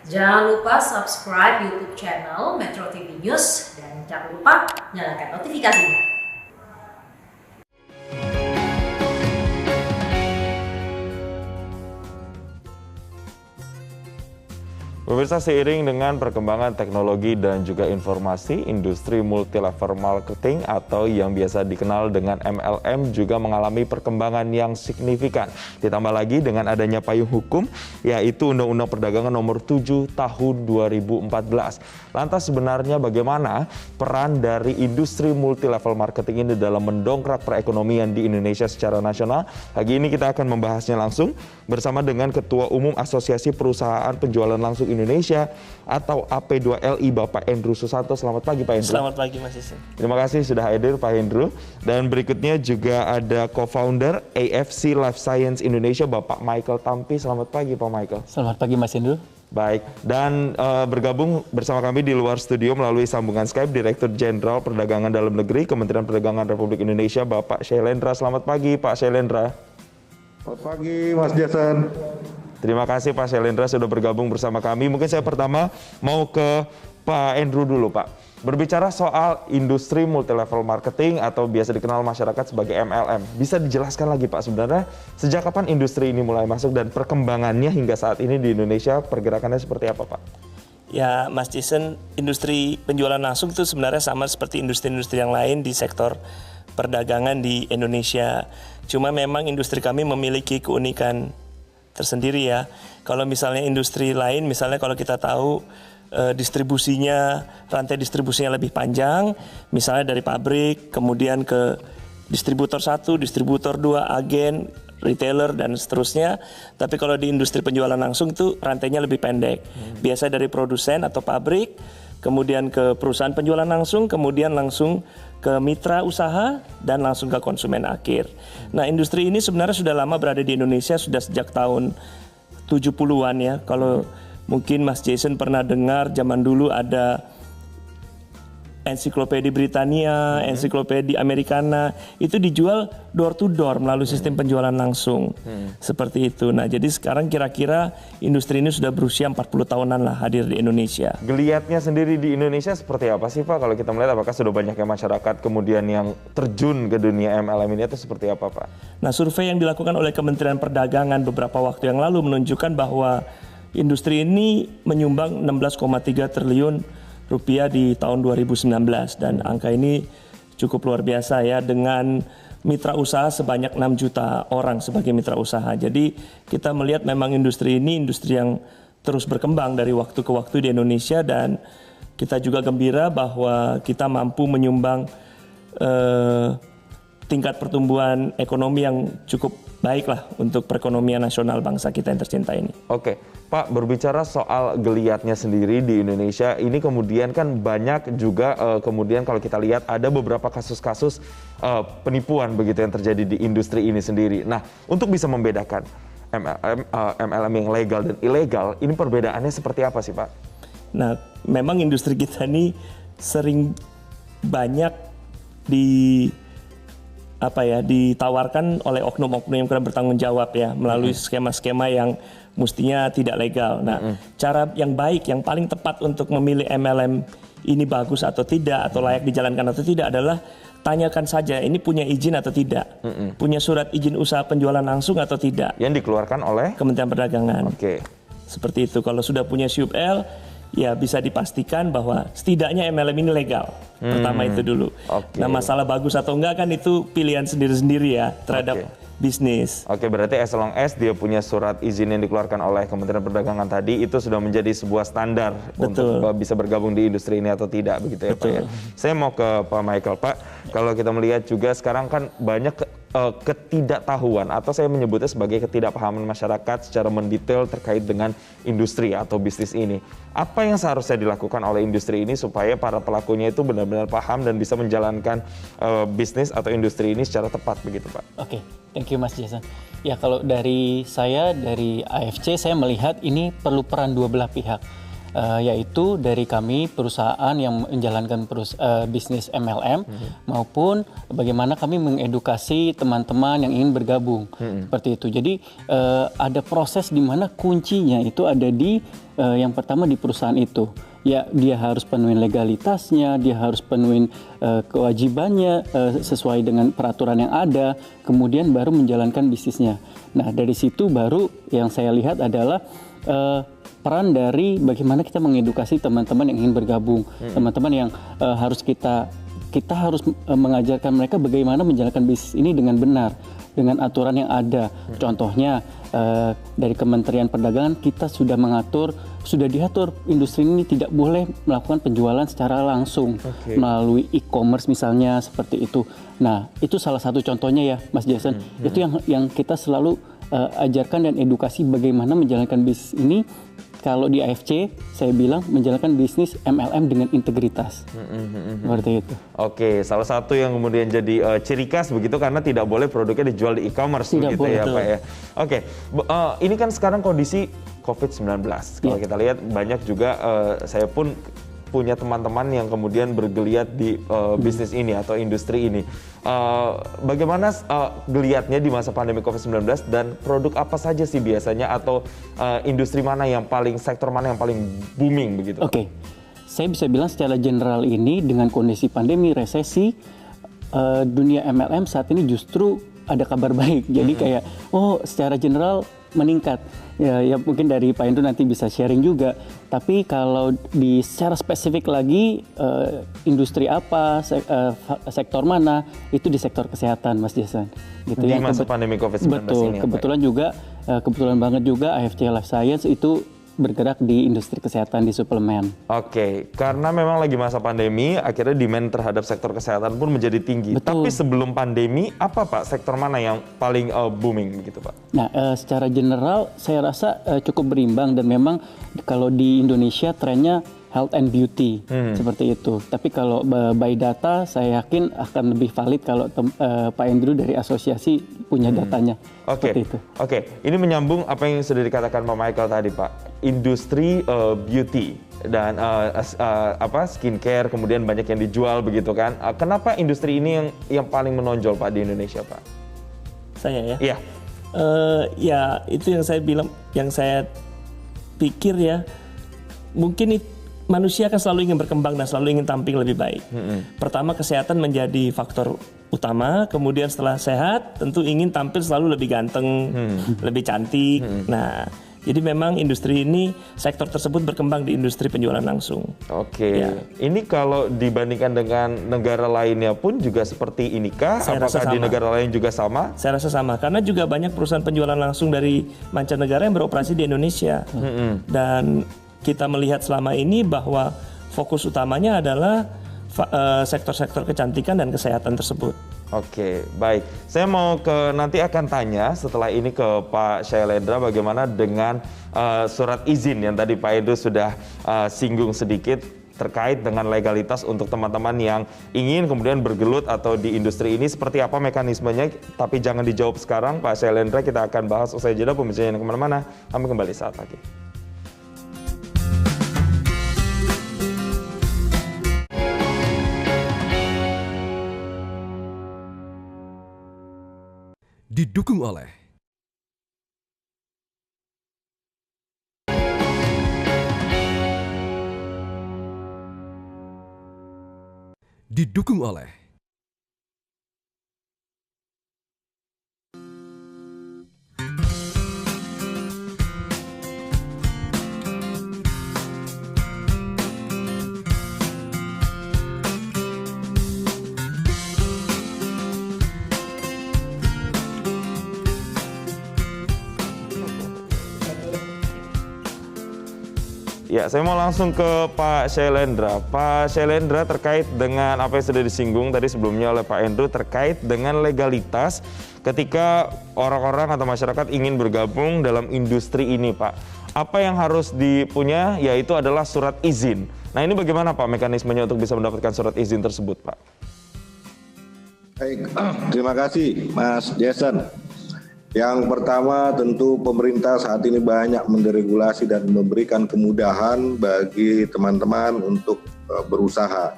Jangan lupa subscribe YouTube channel Metro TV News dan jangan lupa nyalakan notifikasinya. Pemirsa, seiring dengan perkembangan teknologi dan juga informasi, industri multi-level marketing atau yang biasa dikenal dengan MLM juga mengalami perkembangan yang signifikan. Ditambah lagi dengan adanya payung hukum, yaitu Undang-Undang Perdagangan Nomor 7 Tahun 2014. Lantas sebenarnya bagaimana peran dari industri multi-level marketing ini dalam mendongkrak perekonomian di Indonesia secara nasional? Pagi ini kita akan membahasnya langsung bersama dengan Ketua Umum Asosiasi Perusahaan Penjualan Langsung Indonesia atau AP2LI Bapak Hendru Susanto. Selamat pagi Pak Hendru. Selamat pagi Mas Isin. Terima kasih sudah hadir Pak Hendru. Dan berikutnya juga ada co-founder AFC Life Science Indonesia Bapak Michael Tampi. Selamat pagi Pak Michael. Selamat pagi Mas Hendru. Baik, dan bergabung bersama kami di luar studio melalui sambungan Skype Direktur Jenderal Perdagangan Dalam Negeri Kementerian Perdagangan Republik Indonesia Bapak Shailendra. Selamat pagi Pak Shailendra. Selamat pagi Mas Jason. Terima kasih Pak Shailendra sudah bergabung bersama kami. Mungkin saya pertama mau ke Pak Hendru dulu Pak. Berbicara soal industri multi-level marketing atau biasa dikenal masyarakat sebagai MLM. Bisa dijelaskan lagi Pak sebenarnya sejak kapan industri ini mulai masuk dan perkembangannya hingga saat ini di Indonesia pergerakannya seperti apa Pak? Ya Mas Jason, industri penjualan langsung itu sebenarnya sama seperti industri-industri yang lain di sektor perdagangan di Indonesia. Cuma memang industri kami memiliki keunikan tersendiri ya. Kalau misalnya industri lain, misalnya kalau kita tahu distribusinya, rantai distribusinya lebih panjang, misalnya dari pabrik, kemudian ke distributor 1, distributor 2, agen, retailer, dan seterusnya. Tapi kalau di industri penjualan langsung itu rantainya lebih pendek. Biasa dari produsen atau pabrik, kemudian ke perusahaan penjualan langsung, kemudian langsung ke mitra usaha, dan langsung ke konsumen akhir. Nah, industri ini sebenarnya sudah lama berada di Indonesia, sudah sejak tahun 70-an ya. Kalau mungkin Mas Jason pernah dengar zaman dulu ada ensiklopedia Britania, ensiklopedia Americana, itu dijual door to door melalui sistem penjualan langsung. Seperti itu. Nah, jadi sekarang kira-kira industri ini sudah berusia 40 tahunan lah hadir di Indonesia. Geliatnya sendiri di Indonesia seperti apa sih Pak? Kalau kita melihat apakah sudah banyaknya masyarakat kemudian yang terjun ke dunia MLM ini atau seperti apa Pak? Nah, survei yang dilakukan oleh Kementerian Perdagangan beberapa waktu yang lalu menunjukkan bahwa industri ini menyumbang 16,3 triliun rupiah di tahun 2019 dan angka ini cukup luar biasa ya, dengan mitra usaha sebanyak 6 juta orang sebagai mitra usaha. Jadi kita melihat memang industri ini industri yang terus berkembang dari waktu ke waktu di Indonesia, dan kita juga gembira bahwa kita mampu menyumbang tingkat pertumbuhan ekonomi yang cukup baik lah untuk perekonomian nasional bangsa kita yang tercinta ini. Oke, Pak, berbicara soal geliatnya sendiri di Indonesia, ini kemudian kan banyak juga kemudian kalau kita lihat ada beberapa kasus-kasus penipuan begitu yang terjadi di industri ini sendiri. Nah, untuk bisa membedakan MLM yang legal dan ilegal, ini perbedaannya seperti apa sih Pak? Nah, memang industri kita ini sering banyak ditawarkan oleh oknum-oknum yang kurang bertanggung jawab ya, melalui skema-skema yang mestinya tidak legal. Nah, cara yang baik, yang paling tepat untuk memilih MLM ini bagus atau tidak, atau layak dijalankan atau tidak adalah tanyakan saja ini punya izin atau tidak, punya surat izin usaha penjualan langsung atau tidak. Yang dikeluarkan oleh Kementerian Perdagangan. Oke. Seperti itu. Kalau sudah punya SUP-L, ya bisa dipastikan bahwa setidaknya MLM ini legal. Pertama itu dulu. Nah, masalah bagus atau enggak kan itu pilihan sendiri-sendiri ya terhadap bisnis. Oke, berarti as long as dia punya surat izin yang dikeluarkan oleh Kementerian Perdagangan tadi, itu sudah menjadi sebuah standar untuk bisa bergabung di industri ini atau tidak, begitu ya Pak ya. Saya mau ke Pak Michael. Pak, kalau kita melihat juga sekarang kan banyak ketidaktahuan atau saya menyebutnya sebagai ketidakpahaman masyarakat secara mendetail terkait dengan industri atau bisnis ini. Apa yang seharusnya dilakukan oleh industri ini supaya para pelakunya itu benar-benar paham dan bisa menjalankan bisnis atau industri ini secara tepat begitu Pak? Oke, thank you Mas Jason. Ya, kalau dari saya, dari AFC, saya melihat ini perlu peran dua belah pihak. yaitu dari kami perusahaan yang menjalankan bisnis MLM maupun bagaimana kami mengedukasi teman-teman yang ingin bergabung seperti itu. Jadi ada proses di mana kuncinya itu ada di yang pertama di perusahaan itu. Ya, dia harus penuhin legalitasnya, dia harus penuhin kewajibannya sesuai dengan peraturan yang ada, kemudian baru menjalankan bisnisnya. Nah, dari situ baru yang saya lihat adalah peran dari bagaimana kita mengedukasi teman-teman yang ingin bergabung, teman-teman yang harus kita harus mengajarkan mereka bagaimana menjalankan bisnis ini dengan benar, dengan aturan yang ada. Contohnya dari Kementerian Perdagangan kita sudah diatur industri ini tidak boleh melakukan penjualan secara langsung melalui e-commerce misalnya seperti itu. Nah, itu salah satu contohnya ya, Mas Jason. Itu yang kita selalu ajarkan dan edukasi bagaimana menjalankan bisnis ini. Kalau di AFC, saya bilang menjalankan bisnis MLM dengan integritas. Seperti itu. Oke, salah satu yang kemudian jadi ciri khas begitu karena tidak boleh produknya dijual di e-commerce begitu ya Pak ya. Oke, ini kan sekarang kondisi COVID-19. Kalau kita lihat banyak juga saya pun punya teman-teman yang kemudian bergeliat di bisnis ini atau industri ini. Bagaimana geliatnya di masa pandemi COVID-19 dan produk apa saja sih biasanya atau industri mana yang sektor mana yang paling booming begitu? Oke, saya bisa bilang secara general ini dengan kondisi pandemi, resesi, dunia MLM saat ini justru ada kabar baik. Jadi kayak, secara general meningkat. Ya mungkin dari Pak Hendro nanti bisa sharing juga. Tapi kalau secara spesifik lagi industri apa, sektor mana, itu di sektor kesehatan, Mas Jason. Gitu di masa pandemi COVID-19 betul, ini. Kebetulan banget juga AFC Life Science itu bergerak di industri kesehatan di suplemen. Oke, karena memang lagi masa pandemi, akhirnya demand terhadap sektor kesehatan pun menjadi tinggi. Betul. Tapi sebelum pandemi, apa Pak sektor mana yang paling booming begitu Pak? Nah, secara general saya rasa cukup berimbang dan memang kalau di Indonesia trennya health and beauty seperti itu. Tapi kalau by data saya yakin akan lebih valid kalau Pak Andrew dari asosiasi punya datanya. Seperti itu. Oke, ini menyambung apa yang sudah dikatakan Pak Michael tadi Pak. Industri beauty dan skincare kemudian banyak yang dijual begitu kan. Kenapa industri ini yang paling menonjol Pak di Indonesia Pak? Saya ya? Iya. Ya itu yang saya bilang, yang saya pikir ya, mungkin manusia kan selalu ingin berkembang dan selalu ingin tampil lebih baik. Pertama, kesehatan menjadi faktor utama, kemudian setelah sehat tentu ingin tampil selalu lebih ganteng, lebih cantik. Nah, jadi memang industri ini, sektor tersebut berkembang di industri penjualan langsung. Oke, ya. Ini kalau dibandingkan dengan negara lainnya pun juga seperti inikah? Apakah di negara lain juga sama? Saya rasa sama, karena juga banyak perusahaan penjualan langsung dari mancanegara yang beroperasi di Indonesia. Dan kita melihat selama ini bahwa fokus utamanya adalah sektor-sektor kecantikan dan kesehatan tersebut. Oke, baik. Saya mau nanti akan tanya setelah ini ke Pak Shailendra bagaimana dengan surat izin yang tadi Pak Edo sudah singgung sedikit terkait dengan legalitas untuk teman-teman yang ingin kemudian bergelut atau di industri ini seperti apa mekanismenya, tapi jangan dijawab sekarang Pak Shailendra, kita akan bahas usai jeda. Pemirsa yang kemana-mana, kami kembali saat lagi. Didukung oleh Ya, saya mau langsung ke Pak Shailendra. Pak Shailendra, terkait dengan apa yang sudah disinggung tadi sebelumnya oleh Pak Andrew terkait dengan legalitas ketika orang-orang atau masyarakat ingin bergabung dalam industri ini, Pak. Apa yang harus dipunya yaitu adalah surat izin. Nah, ini bagaimana Pak mekanismenya untuk bisa mendapatkan surat izin tersebut, Pak? Baik, terima kasih Mas Jason. Yang pertama tentu pemerintah saat ini banyak menderegulasi dan memberikan kemudahan bagi teman-teman untuk berusaha.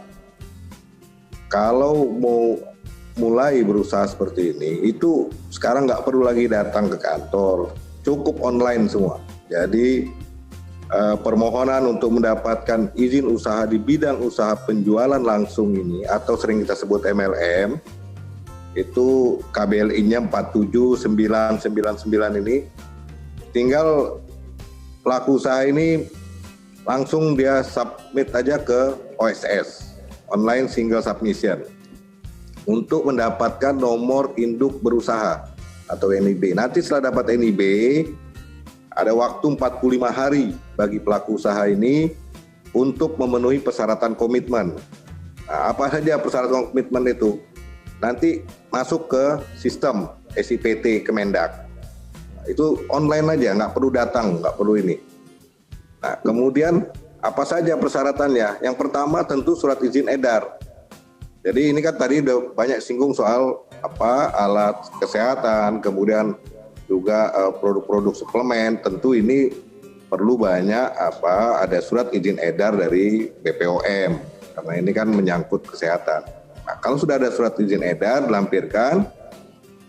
Kalau mau mulai berusaha seperti ini, itu sekarang nggak perlu lagi datang ke kantor, cukup online semua. Jadi permohonan untuk mendapatkan izin usaha di bidang usaha penjualan langsung ini atau sering kita sebut MLM, itu KBLI-nya 47999 ini, tinggal pelaku usaha ini langsung dia submit aja ke OSS, Online Single Submission, untuk mendapatkan nomor induk berusaha atau NIB. Nanti setelah dapat NIB, ada waktu 45 hari bagi pelaku usaha ini untuk memenuhi persyaratan komitmen. Nah, apa saja persyaratan komitmen itu? Nanti masuk ke sistem SIPT Kemendak. Nah, itu online aja, nggak perlu datang, nggak perlu ini. Nah, kemudian apa saja persyaratannya? Yang pertama tentu surat izin edar. Jadi ini kan tadi udah banyak singgung soal alat kesehatan, kemudian juga produk-produk suplemen. Tentu ini perlu banyak ada surat izin edar dari BPOM karena ini kan menyangkut kesehatan. Nah, kalau sudah ada surat izin edar dilampirkan,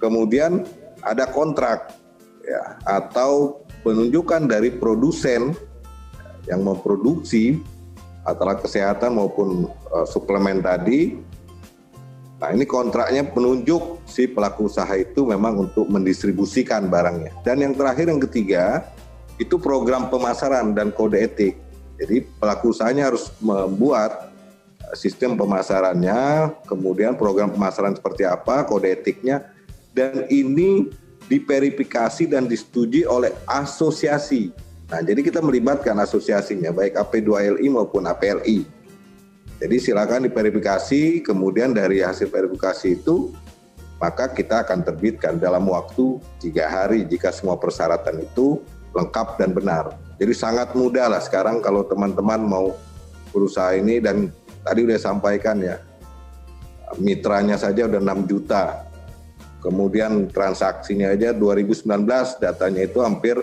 kemudian ada kontrak ya, atau penunjukan dari produsen yang memproduksi alat kesehatan maupun suplemen tadi. Nah, ini kontraknya penunjuk si pelaku usaha itu memang untuk mendistribusikan barangnya. Dan yang terakhir, yang ketiga, itu program pemasaran dan kode etik. Jadi pelaku usahanya harus membuat sistem pemasarannya, kemudian program pemasaran seperti apa, kode etiknya, dan ini diverifikasi dan disetujui oleh asosiasi. Nah, jadi kita melibatkan asosiasinya, baik AP2LI maupun APLI. Jadi silakan diverifikasi, kemudian dari hasil verifikasi itu, maka kita akan terbitkan dalam waktu 3 hari jika semua persyaratan itu lengkap dan benar. Jadi sangat mudah lah sekarang kalau teman-teman mau berusaha ini, dan tadi udah sampaikan ya, mitranya saja udah 6 juta. Kemudian transaksinya aja 2019 datanya itu hampir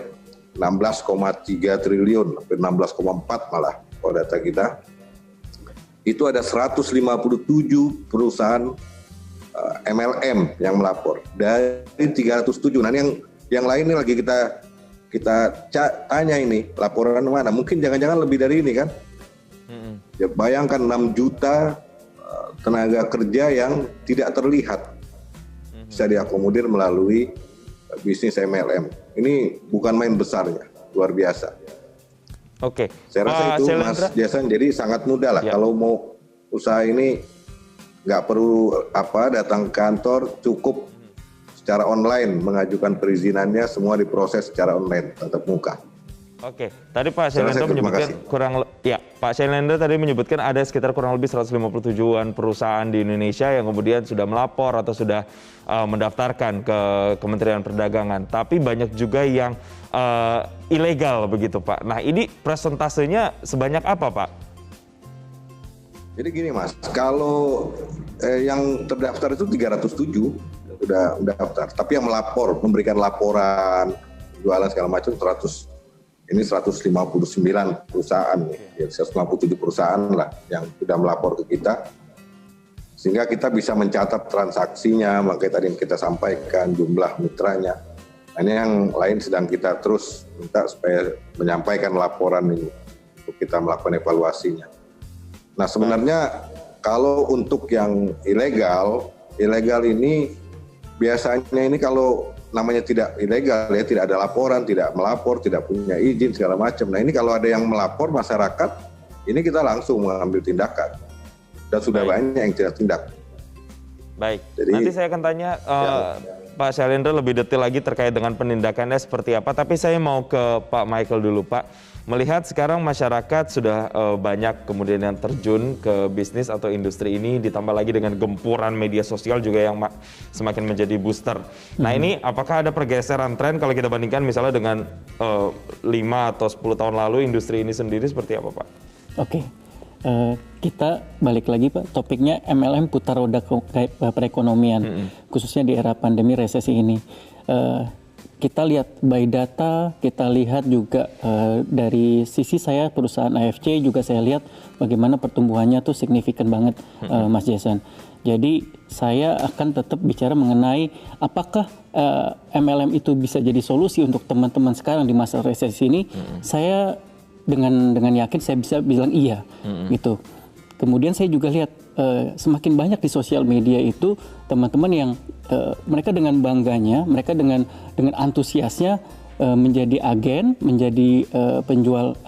16,3 triliun, hampir 16,4 malah kalau data kita. Itu ada 157 perusahaan MLM yang melapor dari 307. Nah, yang lain ini lagi kita tanya ini laporan mana? Mungkin jangan-jangan lebih dari ini kan? Ya, bayangkan 6 juta tenaga kerja yang tidak terlihat bisa diakomodir melalui bisnis MLM. Ini bukan main besarnya, luar biasa. Oke. Saya rasa itu Mas Jason, jadi sangat mudah lah ya. Kalau mau usaha ini nggak perlu datang ke kantor, cukup secara online mengajukan perizinannya, semua diproses secara online tatap muka. Oke, tadi Pak Syailendra menyebutkan Pak Syailendra tadi menyebutkan ada sekitar kurang lebih 157-an perusahaan di Indonesia yang kemudian sudah melapor atau sudah mendaftarkan ke Kementerian Perdagangan. Tapi banyak juga yang ilegal begitu Pak. Nah, ini presentasenya sebanyak apa Pak? Jadi gini Mas, kalau yang terdaftar itu 307 udah daftar, tapi yang melapor, memberikan laporan, jualan segala macam 159 perusahaan, ya 157 perusahaan lah yang sudah melapor ke kita, sehingga kita bisa mencatat transaksinya, makanya tadi yang kita sampaikan jumlah mitranya. Nah, ini yang lain sedang kita terus minta supaya menyampaikan laporan ini untuk kita melakukan evaluasinya. Nah, sebenarnya kalau untuk yang ilegal ini biasanya ini kalau namanya tidak ilegal ya, tidak ada laporan, tidak melapor, tidak punya izin segala macam. Nah, ini kalau ada yang melapor masyarakat, ini kita langsung mengambil tindakan. Dan sudah banyak yang tidak tindak. Baik. Jadi, nanti saya akan tanya Pak Syailendra lebih detail lagi terkait dengan penindakannya seperti apa. Tapi saya mau ke Pak Michael dulu, Pak. Melihat sekarang masyarakat sudah banyak kemudian yang terjun ke bisnis atau industri ini, ditambah lagi dengan gempuran media sosial juga yang semakin menjadi booster. Nah, ini apakah ada pergeseran tren kalau kita bandingkan misalnya dengan 5 atau 10 tahun lalu industri ini sendiri seperti apa Pak? Oke. Kita balik lagi Pak, topiknya MLM putar roda perekonomian, khususnya di era pandemi resesi ini. kita lihat by data, kita lihat juga dari sisi saya perusahaan AFC juga saya lihat bagaimana pertumbuhannya tuh signifikan banget, Mas Jason. Jadi saya akan tetap bicara mengenai apakah MLM itu bisa jadi solusi untuk teman-teman sekarang di masa resesi ini. Saya dengan yakin saya bisa bilang iya, gitu. Kemudian saya juga lihat semakin banyak di sosial media itu teman-teman yang mereka dengan bangganya, mereka dengan antusiasnya menjadi agen, menjadi penjual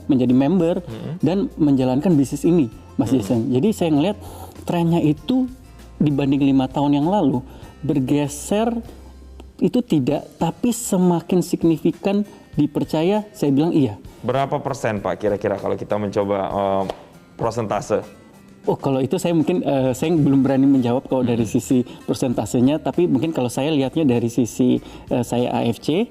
menjadi member dan menjalankan bisnis ini, Mas Jason. Jadi saya ngelihat trennya itu dibanding 5 tahun yang lalu bergeser itu tidak, tapi semakin signifikan dipercaya, saya bilang iya. Berapa persen Pak kira-kira kalau kita mencoba prosentase? Oh, kalau itu saya mungkin saya belum berani menjawab kalau dari sisi persentasenya, tapi mungkin kalau saya lihatnya dari sisi saya AFC,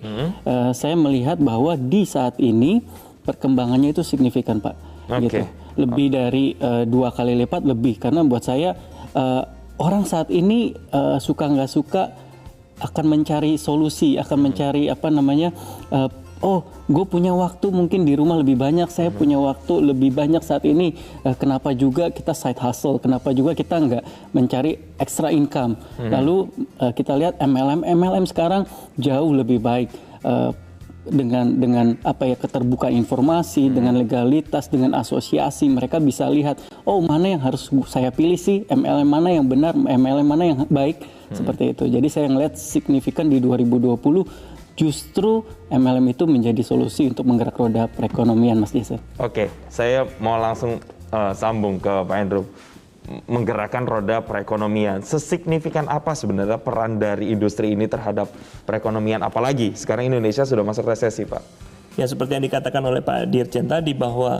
saya melihat bahwa di saat ini perkembangannya itu signifikan, Pak. Gitu. Lebih dari 2 kali lipat lebih, karena buat saya orang saat ini suka nggak suka akan mencari solusi, akan mencari oh, gue punya waktu mungkin di rumah lebih banyak, saya punya waktu lebih banyak saat ini. Kenapa juga kita side hustle? Kenapa juga kita nggak mencari extra income? Lalu kita lihat MLM sekarang jauh lebih baik dengan keterbukaan informasi, dengan legalitas, dengan asosiasi. Mereka bisa lihat, oh mana yang harus saya pilih sih, MLM mana yang benar, MLM mana yang baik, seperti itu. Jadi saya ngelihat signifikan di 2020. Justru MLM itu menjadi solusi untuk menggerak roda perekonomian, Mas Jason. Oke, saya mau langsung sambung ke Pak Hendro. Menggerakkan roda perekonomian. Sesignifikan apa sebenarnya peran dari industri ini terhadap perekonomian? Apalagi sekarang Indonesia sudah masuk resesi, Pak. Ya, seperti yang dikatakan oleh Pak Dirjen tadi, bahwa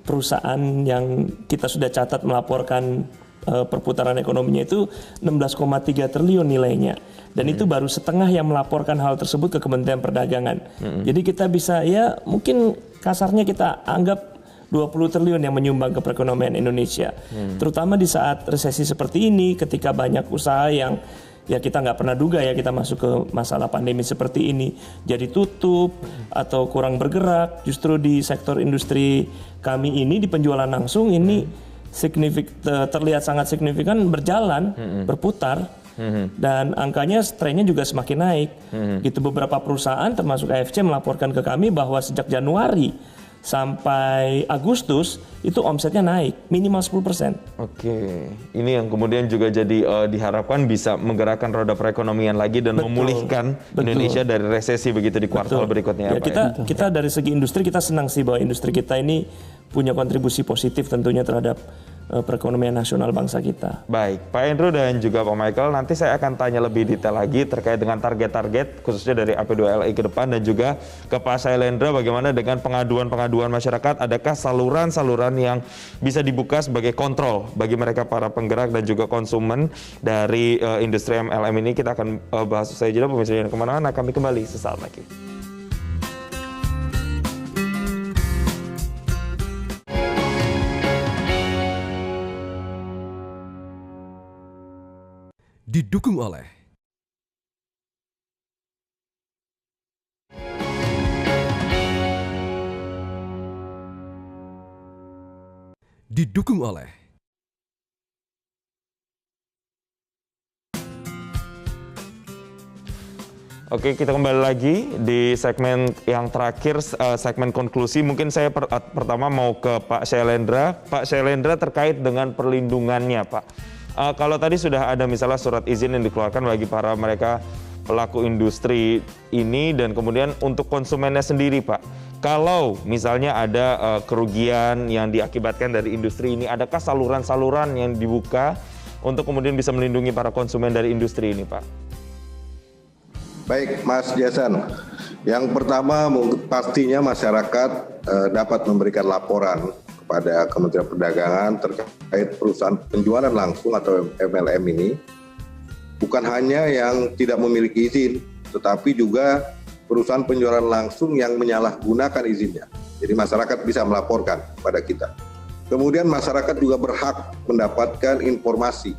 perusahaan yang kita sudah catat melaporkan perputaran ekonominya itu 16,3 triliun nilainya. Dan itu baru setengah yang melaporkan hal tersebut ke Kementerian Perdagangan. Jadi kita bisa, ya mungkin kasarnya kita anggap 20 triliun yang menyumbang ke perekonomian Indonesia. Terutama di saat resesi seperti ini, ketika banyak usaha yang ya kita nggak pernah duga ya kita masuk ke masalah pandemi seperti ini, jadi tutup atau kurang bergerak. Justru di sektor industri kami ini, di penjualan langsung ini terlihat sangat signifikan berjalan, berputar, dan angkanya trennya juga semakin naik. Gitu, beberapa perusahaan termasuk AFC melaporkan ke kami bahwa sejak Januari sampai Agustus itu omsetnya naik minimal 10%. Oke, ini yang kemudian juga jadi diharapkan bisa menggerakkan roda perekonomian lagi dan memulihkan Indonesia dari resesi begitu di kuartal berikutnya. Ya, kita dari segi industri kita senang sih bahwa industri kita ini punya kontribusi positif tentunya terhadap perekonomian nasional bangsa kita. Baik, Pak Hendro dan juga Pak Michael, nanti saya akan tanya lebih detail lagi terkait dengan target-target khususnya dari AP2LI ke depan, dan juga ke Pak Shailendra bagaimana dengan pengaduan-pengaduan masyarakat. Adakah saluran-saluran yang bisa dibuka sebagai kontrol bagi mereka para penggerak dan juga konsumen dari industri MLM ini? Kita akan bahas usai jeda. Pemirsa jangan kemana-mana, kami kembali sesaat lagi. Didukung oleh Oke, kita kembali lagi di segmen yang terakhir, segmen konklusi. Mungkin saya pertama mau ke Pak Shailendra. Pak Shailendra, terkait dengan perlindungannya, Pak. Kalau tadi sudah ada misalnya surat izin yang dikeluarkan bagi para mereka pelaku industri ini, dan kemudian untuk konsumennya sendiri, Pak. Kalau misalnya ada kerugian yang diakibatkan dari industri ini, adakah saluran-saluran yang dibuka untuk kemudian bisa melindungi para konsumen dari industri ini, Pak? Baik, Mas Jason. Yang pertama pastinya masyarakat dapat memberikan laporan kepada Kementerian Perdagangan terkait perusahaan penjualan langsung atau MLM ini. Bukan hanya yang tidak memiliki izin, tetapi juga perusahaan penjualan langsung yang menyalahgunakan izinnya. Jadi masyarakat bisa melaporkan kepada kita. Kemudian masyarakat juga berhak mendapatkan informasi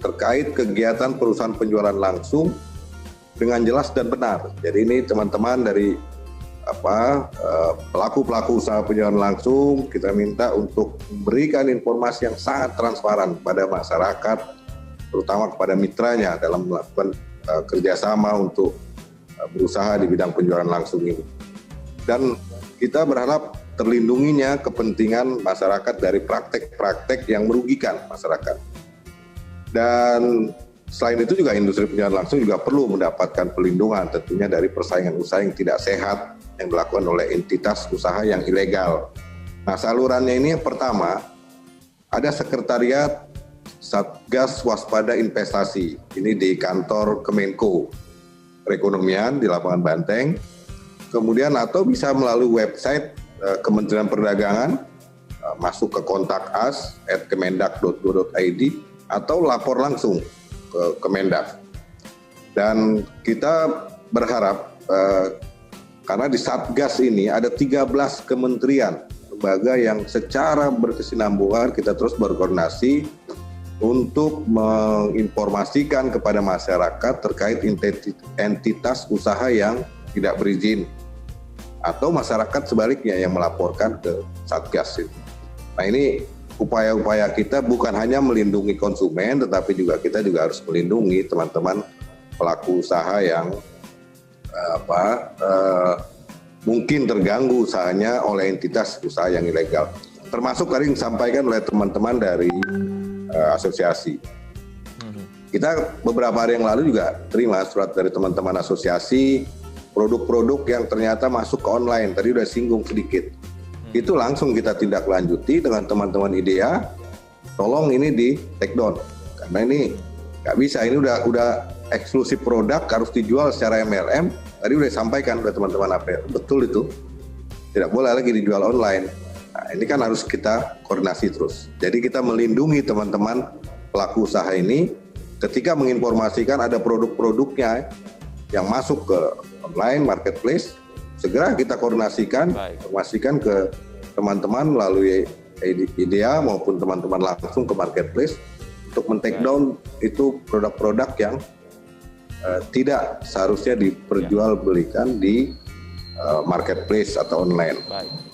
terkait kegiatan perusahaan penjualan langsung dengan jelas dan benar. Jadi ini teman-teman dari pelaku-pelaku usaha penjualan langsung, kita minta untuk memberikan informasi yang sangat transparan kepada masyarakat, terutama kepada mitranya dalam melakukan kerjasama untuk berusaha di bidang penjualan langsung ini. Dan kita berharap terlindunginya kepentingan masyarakat dari praktek-praktek yang merugikan masyarakat. Dan selain itu juga industri penjualan langsung juga perlu mendapatkan perlindungan tentunya dari persaingan usaha yang tidak sehat yang dilakukan oleh entitas usaha yang ilegal. Nah, salurannya ini yang pertama, ada sekretariat Satgas Waspada Investasi. Ini di kantor Kemenko Perekonomian di Lapangan Banteng. Kemudian atau bisa melalui website Kementerian Perdagangan, masuk ke kontak us @kemendak.go.id atau lapor langsung ke Kemendak. Dan kita berharap karena di Satgas ini ada 13 kementerian, lembaga yang secara berkesinambungan kita terus berkoordinasi untuk menginformasikan kepada masyarakat terkait entitas usaha yang tidak berizin atau masyarakat sebaliknya yang melaporkan ke Satgas itu. Nah, ini upaya-upaya kita bukan hanya melindungi konsumen, tetapi kita juga harus melindungi teman-teman pelaku usaha yang mungkin terganggu usahanya oleh entitas usaha yang ilegal. Termasuk tadi disampaikan oleh teman-teman dari asosiasi. Kita beberapa hari yang lalu juga terima surat dari teman-teman asosiasi, produk-produk yang ternyata masuk ke online, tadi udah singgung sedikit. Itu langsung kita tindak lanjuti dengan teman-teman IDEA, tolong ini di take down. Karena ini nggak bisa, ini udah eksklusif produk, harus dijual secara MLM. Tadi udah disampaikan oleh teman-teman APR, betul itu. Tidak boleh lagi dijual online. Nah, ini kan harus kita koordinasi terus. Jadi kita melindungi teman-teman pelaku usaha ini ketika menginformasikan ada produk-produknya yang masuk ke online marketplace, segera kita koordinasikan, informasikan ke teman-teman melalui IDEA maupun teman-teman langsung ke marketplace untuk men-take down itu produk-produk yang tidak seharusnya diperjualbelikan di marketplace atau online.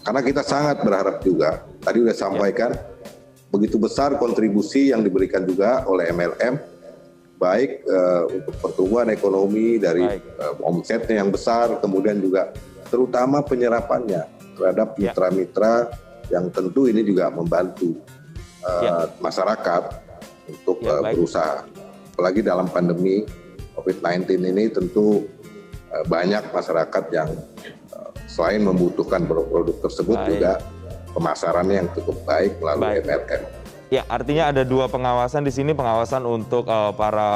Karena kita sangat berharap juga, tadi sudah sampaikan, begitu besar kontribusi yang diberikan juga oleh MLM, baik untuk pertumbuhan ekonomi dari omsetnya yang besar, kemudian juga terutama penyerapannya terhadap mitra-mitra yang tentu ini juga membantu masyarakat untuk berusaha. Apalagi dalam pandemi COVID-19 ini tentu banyak masyarakat yang selain membutuhkan produk-produk tersebut juga pemasarannya yang cukup baik melalui MLM. Ya, artinya ada dua pengawasan di sini, pengawasan untuk para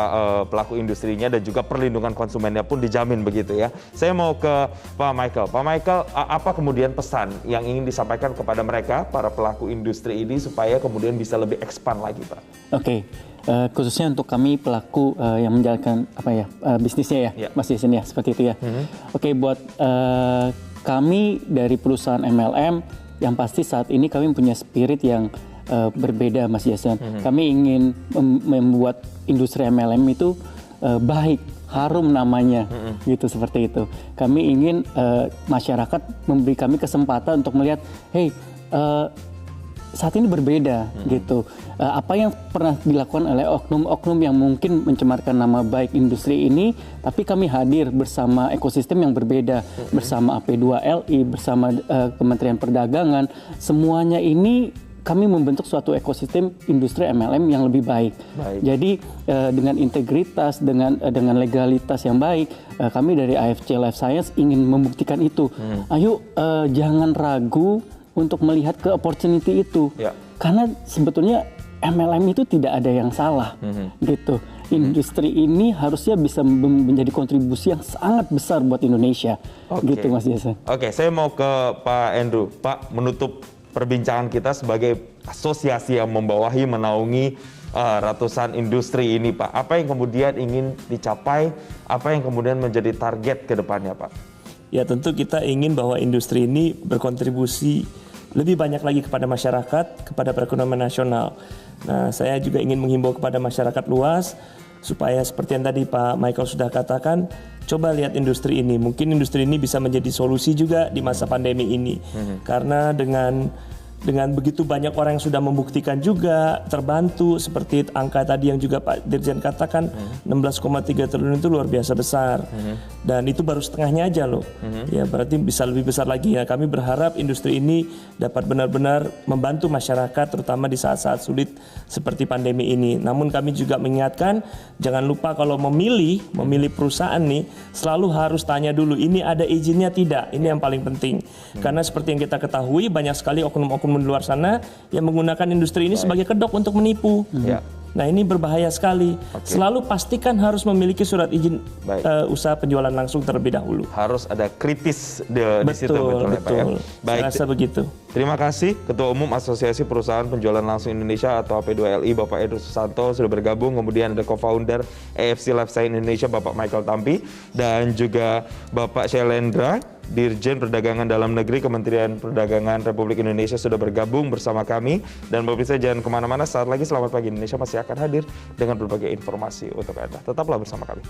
pelaku industrinya dan juga perlindungan konsumennya pun dijamin begitu ya. Saya mau ke Pak Michael. Pak Michael, apa kemudian pesan yang ingin disampaikan kepada mereka, para pelaku industri ini supaya kemudian bisa lebih expand lagi, Pak? Oke. Khususnya untuk kami pelaku yang menjalankan bisnisnya ya, Mas Jason ya, seperti itu ya. Oke, buat kami dari perusahaan MLM, yang pasti saat ini kami punya spirit yang berbeda, Mas Jason. Kami ingin membuat industri MLM itu baik, harum namanya, gitu seperti itu. Kami ingin masyarakat memberi kami kesempatan untuk melihat, saat ini berbeda gitu. Apa yang pernah dilakukan oleh oknum-oknum yang mungkin mencemarkan nama baik industri ini, tapi kami hadir bersama ekosistem yang berbeda, bersama AP2LI, bersama Kementerian Perdagangan, semuanya ini kami membentuk suatu ekosistem industri MLM yang lebih baik. Jadi dengan integritas, dengan legalitas yang baik, kami dari AFC Life Science ingin membuktikan itu. Ayo jangan ragu untuk melihat ke opportunity itu, karena sebetulnya MLM itu tidak ada yang salah, gitu. Industri ini harusnya bisa menjadi kontribusi yang sangat besar buat Indonesia, gitu Mas Jason. Oke, saya mau ke Pak Andrew. Pak, menutup perbincangan kita sebagai asosiasi yang membawahi, menaungi ratusan industri ini, Pak. Apa yang kemudian ingin dicapai, apa yang kemudian menjadi target ke depannya, Pak? Ya, tentu kita ingin bahwa industri ini berkontribusi lebih banyak lagi kepada masyarakat, kepada perekonomian nasional. Nah, saya juga ingin menghimbau kepada masyarakat luas supaya seperti yang tadi Pak Michael sudah katakan, coba lihat industri ini. Mungkin industri ini bisa menjadi solusi juga di masa pandemi ini. Karena dengan begitu banyak orang yang sudah membuktikan juga terbantu, seperti angka tadi yang juga Pak Dirjen katakan, 16,3 triliun itu luar biasa besar. Dan itu baru setengahnya aja loh. Ya berarti bisa lebih besar lagi ya. Kami berharap industri ini dapat benar-benar membantu masyarakat, terutama di saat-saat sulit seperti pandemi ini. Namun kami juga mengingatkan, jangan lupa kalau memilih perusahaan nih, selalu harus tanya dulu, ini ada izinnya tidak? Ini yang paling penting. Karena seperti yang kita ketahui, banyak sekali oknum-oknum di luar sana yang menggunakan industri ini sebagai kedok untuk menipu. Nah ini berbahaya sekali. Selalu pastikan harus memiliki surat izin usaha penjualan langsung terlebih dahulu. Harus ada kritis di situ, betul ya Pak ya? Baik, saya rasa begitu. Terima kasih Ketua Umum Asosiasi Perusahaan Penjualan Langsung Indonesia atau AP2LI Bapak Edo Susanto sudah bergabung. Kemudian ada Co-founder AFC Life Science Indonesia Bapak Michael Tampi, dan juga Bapak Syailendra, Dirjen Perdagangan Dalam Negeri Kementerian Perdagangan Republik Indonesia sudah bergabung bersama kami. Dan pemirsa jangan kemana-mana, saat lagi Selamat Pagi Indonesia masih akan hadir dengan berbagai informasi untuk Anda. Tetaplah bersama kami.